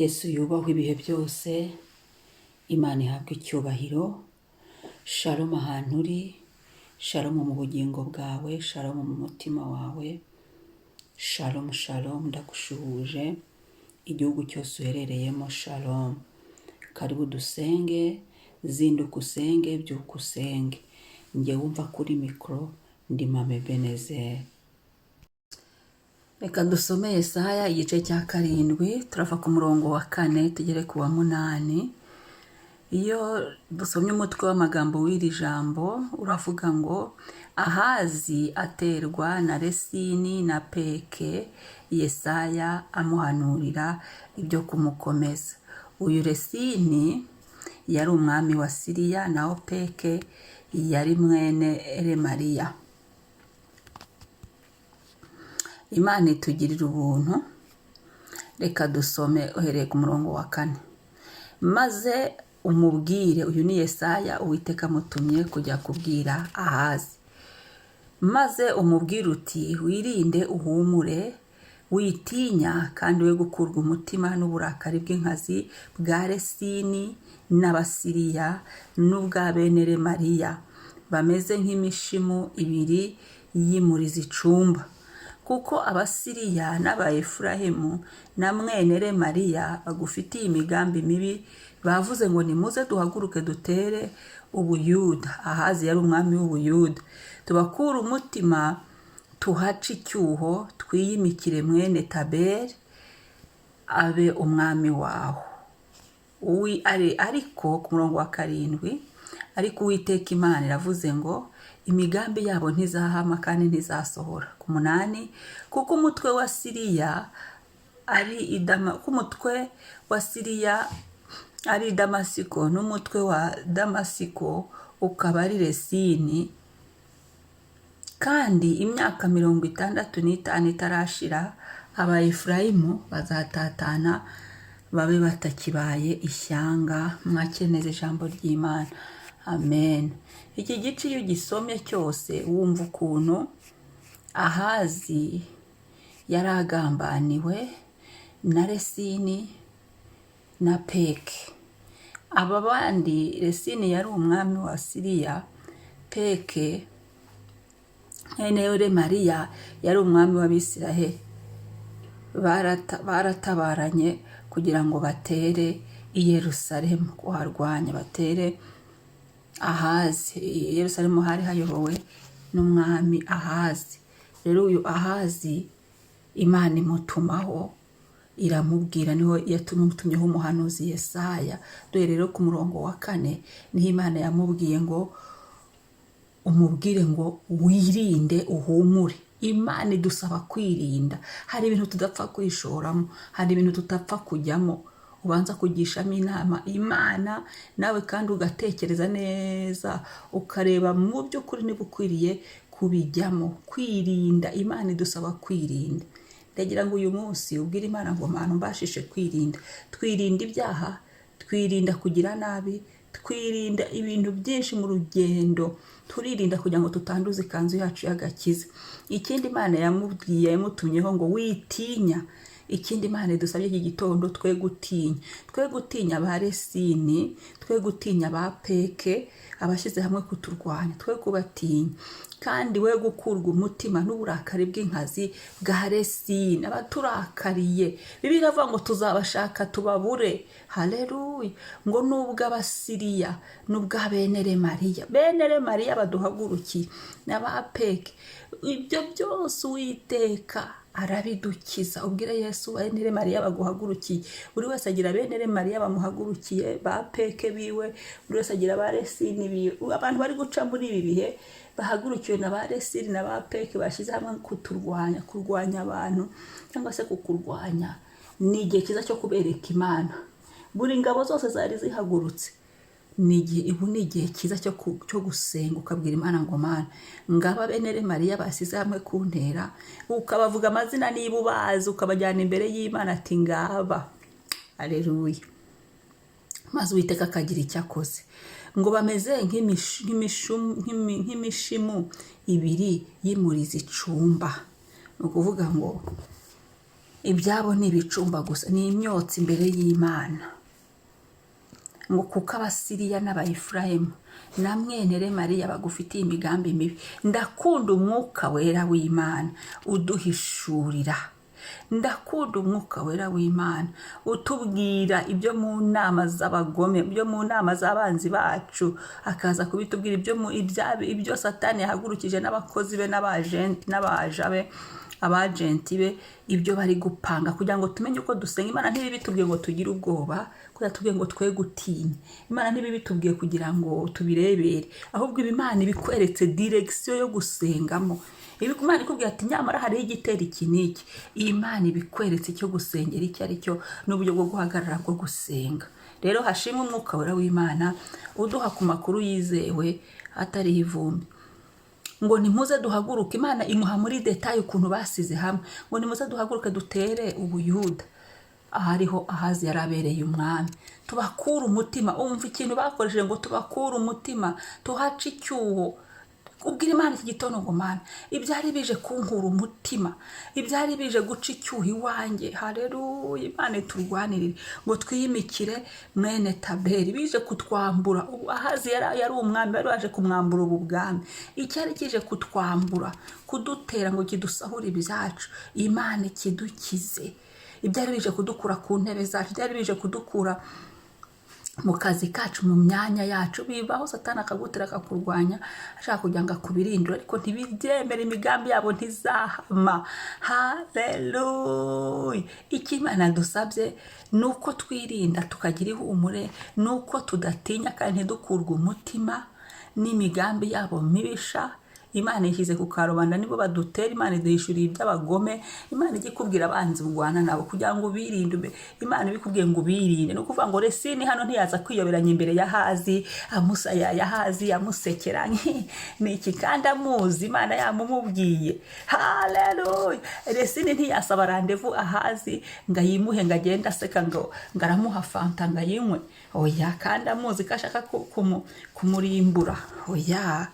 Yesu yubahwe ibihe byose, Imana ihabwe icyubahiro. Shalom ahantu uri, shalom mu bugingo bwawe, shalom mu mutima wawe, shalom shalom, ndagushuhuje igihugu cyose uherereyemo, shalom. Karibu dusenge, zinduka usenge, byuka usenge. Njye wumva kuri mikoro ndi Mame Benezeri. Reka dusome Yesaya igice cya 7, turava ku murongo wa 4 tugere ku wa 8. Iyo dusomye umutwe w'amagambo w'iri jambo uravuga ngo Ahazi aterwa na Resini na Peke, Yesaya amuhanurira ibyo kumukomeza. Uyu Resini yari umwami wa Siriya, naho Peke yari mwene Remaliya. Imana itugirira ubuntu. Reka dusome uhereye ku murongo wa 4. Maze umubwire, uyu ni Yesaya Uwiteka amutumye kujya kubwira Ahazi. Maze umubwire uti, wirinde uhumure, witinya kandi we gukurwa umutima n'uburakari bw'inkazi bwa Resini n'Abasiriya n'ubwa bene Remaliya, bameze nk'imishimu ibiri y'imurizo icumba. Kuko Abasiriya n'Abaefurayimu na mwene Remaliya bagufitiye imigambi mibi, bavuze ngo nimuze duhaguruke dutere Ubuyuda. Ahazi yari umwami w'Ubuyuda. Tubakura umutima, tuhace icyuho, twiyimikire mwene Taberi abe umwami waho. Ariko ku murongo wa 7, ariko Uwiteka Imana iravuze ngo imigambi yabo ntizahama kandi ntizasohora. Ku 8, kuko umutwe wa Siriya ari Damasiko, n'umutwe wa Damasiko ukaba ari Resini, kandi imyaka 65 itarashira, Abaefurayimu bazatatana babe batakibaye ishyanga. Mwakeneze ijambo ry'Imana. Amen. Iki gice iyo gisomye cyose wumva ukuntu Ahazi yari agambaniwe na Resini na Peke. Aba bandi, Resini yari umwami wa Siriya, Peke mwene Remaliya yari umwami w'Abisiraheli. Baratabaranye kugira ngo batere i Yerusalemu kuharwanya, batere Ahazi. I Yerusalemu hari hayobowe n'umwami Ahazi. Rero uyu Ahazi Imana imutumaho, iramubwira, niho yatumyeho umuhanuzi Yesaya. Dore rero ku murongo wa 4 niho Imana yamubwiye ngo umubwire ngo wirinde uhumure. Imana idusaba kwirinda. Hari ibintu tudapfa kwishoramo, hari ibintu tutapfa kujyamo. Ubanza kugishamo inama Imana nawe, kandi ugatekereza neza, ukareba mu by'ukuri niba ukwiriye kubijyamo. Kwirinda, Imana idusaba kwirinda. Ndagira ngo uyu munsi ubwire Imana ngo Mana mbashishe kwirinda. Twirinda ibyaha, twirinda kugira nabi, twirinda ibintu byinshi mu rugendo. Turirinda kugira ngo tutanduza ikanzu yacu y'agakiza. Ikindi Imana yamubwiye, yamutumyeho ngo witinya. Ikindi Imana idusabye iki gitondo, twe gutinya ba Resini, twe gutinya ba Peke, abashyize hamwe kuturwanya, twe kubatinya. Kandi we gukurwa umutima n'uburakari bw'inkazi bwa Resini, abaturakariye. Bibiliya iravuga ngo tuzabashaka tubabure. Haleluya. Ngo nubwo Abasiriya n'ubwa bene Remaliya baduhagurukiye, n'aba Peke, ibyo byose Uwiteka arabidukiza. Ubwire Yesu bene Remaliya baguhagurukiye. Buri wese agira bene Remaliya bamuhagurukiye, ba Peke biwe, buri wese agira ba Resini biwe. Abantu bari guca muri ibi bihe bahagurukiwe na ba Resini na ba Peke, bashyize hamwe kurwanya abantu, cyangwa se kukurwanya. Ni igihe cyiza cyo kubereka Imana. Buri ngabo zose zari zihagurutse, ubu ni igihe cyiza cyo gusenga, ukabwira Imana ngo Mana, ngaba bene Remaliya basize hamwe kuntera, ukabavuga amazina niba ubazi, ukabajyana imbere y'Imana ati ngaba. Haleluya. Maze Uwiteka akagira icyo akoze. Ngo bameze nk'imishimu ibiri y'imurizo icumba. Ni ukuvuga ngo ibyabo ni ibicumba gusa, ni imyotsi imbere y'Imana. Ngo kuko Abasiriya n'Abayefurayimu na mwene Remaliya bagufitiye imigambi mibi. Ndakunda umwuka wera w'Imana uduhishurira. Ndakunda umwuka wera w'Imana utubwira ibyo mu nama z'abagome, ibyo mu nama z'abanzi bacu, akaza kubitubwira ibyo Satani yahagurukije n'abakozi be n'abaja be, abagenti be, ibyo bari gupanga kugira ngo tumenye uko dusenga. Imana ntibitubwiye ngo tugire ubwoba, kuko yatubwiye ngo twe gutinya. Imana ntibitubwiye kugira ngo tubirebere, ahubwo Imana ibikweretse direction yo gusengamo. Imana ikubwira ati nyamara hari igitera iki n'iki. Imana ibikweretse icyo gusengera icyo ari cyo n'uburyo bwo guhagarara bwo gusenga. Rero hashimwe umwuka wera w'Imana uduha ku makuru yizewe atari ivumbi. Ngo nimuze duhaguruke, Imana imuha muri detail ukuntu basize hamwe. Ngo nimuze duhaguruke dutere Ubuyuda ahariho Ahazi yarabereye umwami, tubakura umutima. Umva ikintu bakoresheje ngo tubakura umutima, tuhaca icyuho. Ubwira Imana iki gitondo ngo Mana, ibyari bije kunkura umutima, ibyari bije guca icyuho iwanjye, haleluya, Imana turwanirire. Ngo twiyimikire mwene Taberi, bije kutwambura. Ahazi yari umwami, bari baje kumwambura ubu bwami. Icyari kije kutwambura, kudutera ngo kidusahure ibyacu, Imana kidukize. Ibyari bije kudukura ku ntebe zacu, ibyari bije kudukura mu kazi kacu, mu myanya yacu. Bibaho Satani akagutera akakurwanya, ashaka kugira ngo akubirindure, ariko ntibibyemera, imigambi yabo ntizahama. Haleluya. Icyo Imana dusabye ni uko twirinda tukagira ihumure, ni uko tudatinya kandi ntidukurwe umutima n'imigambi yabo mibisha. Imana ishyize ku karubanda nibo badutera. Imana iduhishuriye iby'abagome. Imana igikubwira abanzi urwana nabo kugira ngo birinde. Imana ibikubwiye ngo birinde, no kuvuga ngo Resini hano ntiyaza kwiyoberanya imbere ya Ahazi, Ahazi amusekera niki kandi amuzi, Imana yamumubwiye. Haleluya. Resini ntiyasaba randevu Ahazi ngo ayimuhe ngo agende aseka ngo aramuha fanta ngo ayinywe. Oya, kandi amuzi ko ashaka kumurimbura. Oya,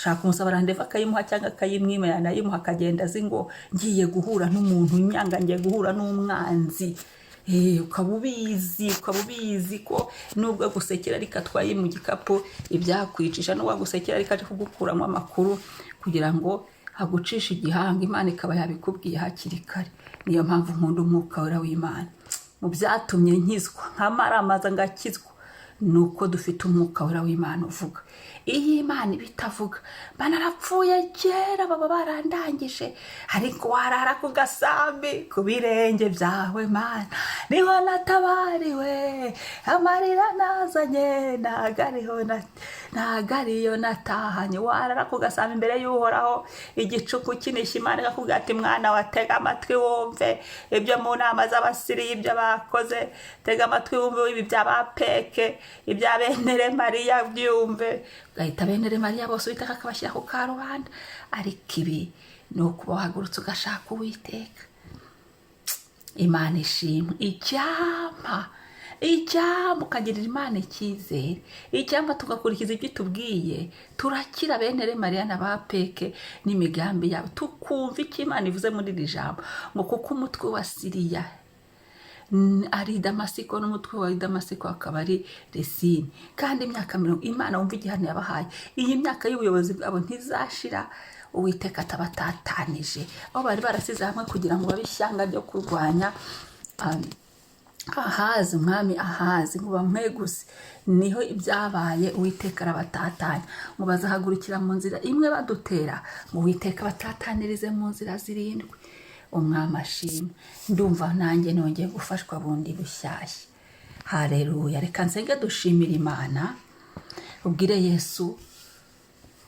shaka umusaba randevu akayimuha cyangwa akayimwima, yanayimuha akagenda azi ngo ngiye guhura n'umuntu imyanga, ngiye guhura n'umwanzi. Ukaba ubizi ko nubwo gusekera ariko atwaye mu gikapu ibyakwicisha, nubwo gusekera ariko aje kugukuramo amakuru kugira ngo agucishe igihanga. Imana ikaba yabikubwiye hakiri kare. Niyo mpamvu nkunda umwuka wera w'Imana. Mu byatumye nkizwa nkamaramaza ngakizwa nuko dufite umwuka wera w'Imana uvuga. Iyi Imana ibitavuga, banarapfuye kera, baba barandangije, ariko warara ku gasambi ku birenge byawe Mana niho natabariwe. Amarira nazanye nagariyo natahanye. Warara ku gasambi imbere y'Uhoraho, igicuku kinisha. Imana ikakubwira ati mwana watega amatwi wumve ibyo mu nama z'Abasiriya ibyo bakoze. Tega amatwi wumve ibi by'Abapeke, ibya bene Remaliya byumve. Gahita bene Remaliya bose Uwiteka akabashyira ku karubanda. Ariko ibi ni ukuba wahagurutse ugashaka Uwiteka. Imana ishimwe. Icyampa ukagirira Imana icyizere, icyampa tugakurikiza ibyo tubwiye, turakira bene Remaliya n'Abapeke n'imigambi yabo, tukumva icyo Imana ivuze muri iri jambo. Ngo kuko umutwe wa Siriya ari Damasiko, n'umutwe wa Damasiko akaba ari Resini. Kandi imyaka 40, Imana wumva igihano yabahaye. Iyi myaka y'ubuyobozi bwabo ntizashira Uwiteka atabatatanije. Aho bari barasize hamwe kugira ngo babe ishyanga ryo kurwanya Ahazi, umwami Ahazi, ngo bamweguse. Niho ibyabaye, Uwiteka arabatatanya. Ngo bazahagurukira mu nzira imwe badutera, ngo Uwiteka batatanirize mu nzira zirindwi. Umwami ashimwe. Ndumva nanjye nongeye gufashwa bundi bushyashya. Haleluya. Reka nsenge dushimira Imana. Ubwire Yesu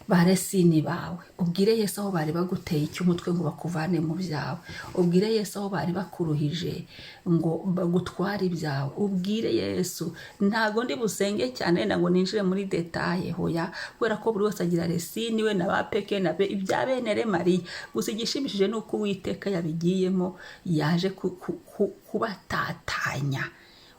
baresini bawe, ubwire Yesu aho bari baguteye icy'umutwe ngo bakuvane mu byawe. Ubwire Yesu aho bari bakuruhije ngo bagutware ibyawe. Ubwire Yesu, ntago ndi busenge cyane ngo ninjire muri detaye, hoya, kubera ko buri wese agira Resini we n'Abapeke nabe ibya bene Remaliya. Gusa igishimishije nuko Uwiteka yabigiyemo, yaje kubatatanya.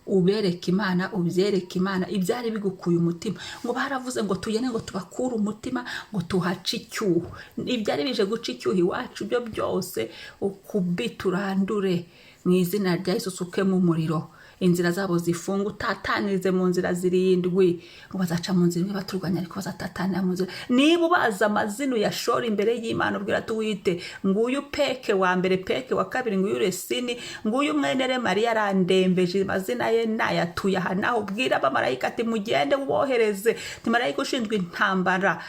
Ubereke Imana, ubyereke Imana ibyari bigukuye umutima. Ngo baravuze ngo tugene ngo tubakure umutima, ngo tuhace icyuho. Ibyari bije guca icyuho iwacu byo byose ukubiturandure. mu izina rya Yesu usukemo umuriro, inzira zabo zifunga, utatanirize mu nzira zirindwi, ngo bazaca mu nzira imwe baturwanya ariko bazatatanira mu nzira. Niba ubaza amazina uyashora imbere y'Imana, ubwira tuwite nguyu Peke wa mbere, Peke wa kabiri, nguyu Resini, nguyu mwene Remariya arandembeje, amazina ye nayatuye aha naho. Ubwira abamarayika ati mugende ubohereze, ati marayika ushinzwe intambara.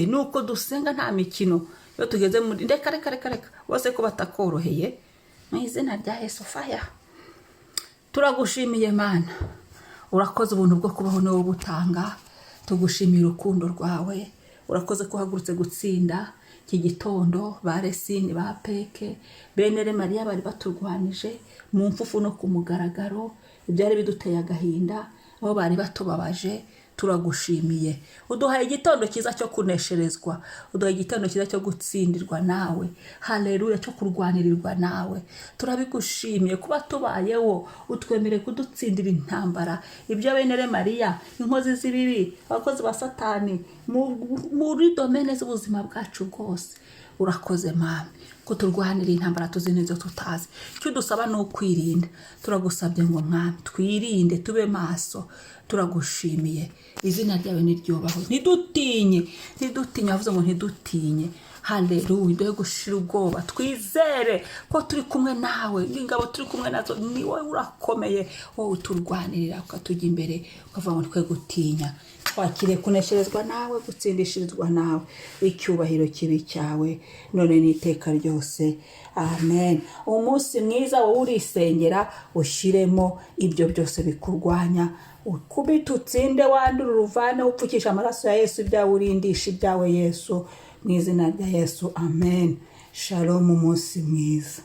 Nuko dusenga nta mikino. Iyo tugeze muri reka bose ko batakoroheye, mu izina rya Yesu faya. Turagushimiye Mana, urakoze ubuntu bwo kubaho no butanga. Tugushimiye urukundo rwawe, urakoze ko uhagurutse gutsinda iki gitondo. Ba Resini, ba Peke, bene Remariya bari baturwanije mu mfufu no ku mugaragaro, ibyari biduteye agahinda, aho bari batubabaje. Turagushimiye, uduhaye igitondo cyiza cyo kunesherezwa, uduhaye igitondo cyiza cyo gutsindirwa nawe. Haleluya, cyo kurwanirirwa nawe. Turabigushimiye kuba tubayeho, utwemereye kudutsindira intambara. Ibyo bene Remariya, inkozi z'ibibi, abakozi ba Satani, muri domene z'ubuzima bwacu bwose, urakoze Mama ko turwanira intambara tuzi neza tutazi. Cyo dusaba no kwirinda. Turagusabye ngo Mwami twirinde, tube maso. Turagushimiye, izina ryawe niryubahwe. Ntidutinye, avuze ngo ntidutinye. Haleluya, duhe gushira ubwoba, twizere ko turi kumwe nawe. Ingabo turi kumwe nazo ni wowe urakomeye, wowe uturwanirira ukatujya imbere, ukavuga ngo twe gutinya. Twakire kunesherezwa nawe, gutsindishirizwa nawe. Icyubahiro kibi cyawe none n'iteka ryose. Amen. Umunsi mwiza wowe urisengera, ushyiremo ibyo byose bikurwanya, ukubita utsinde, wandura uruvane, upfukisha amaraso ya Yesu ibyawe, urindisha ibyawe Yesu, mu izina rya Yesu. Amen. Shalom, umunsi mwiza.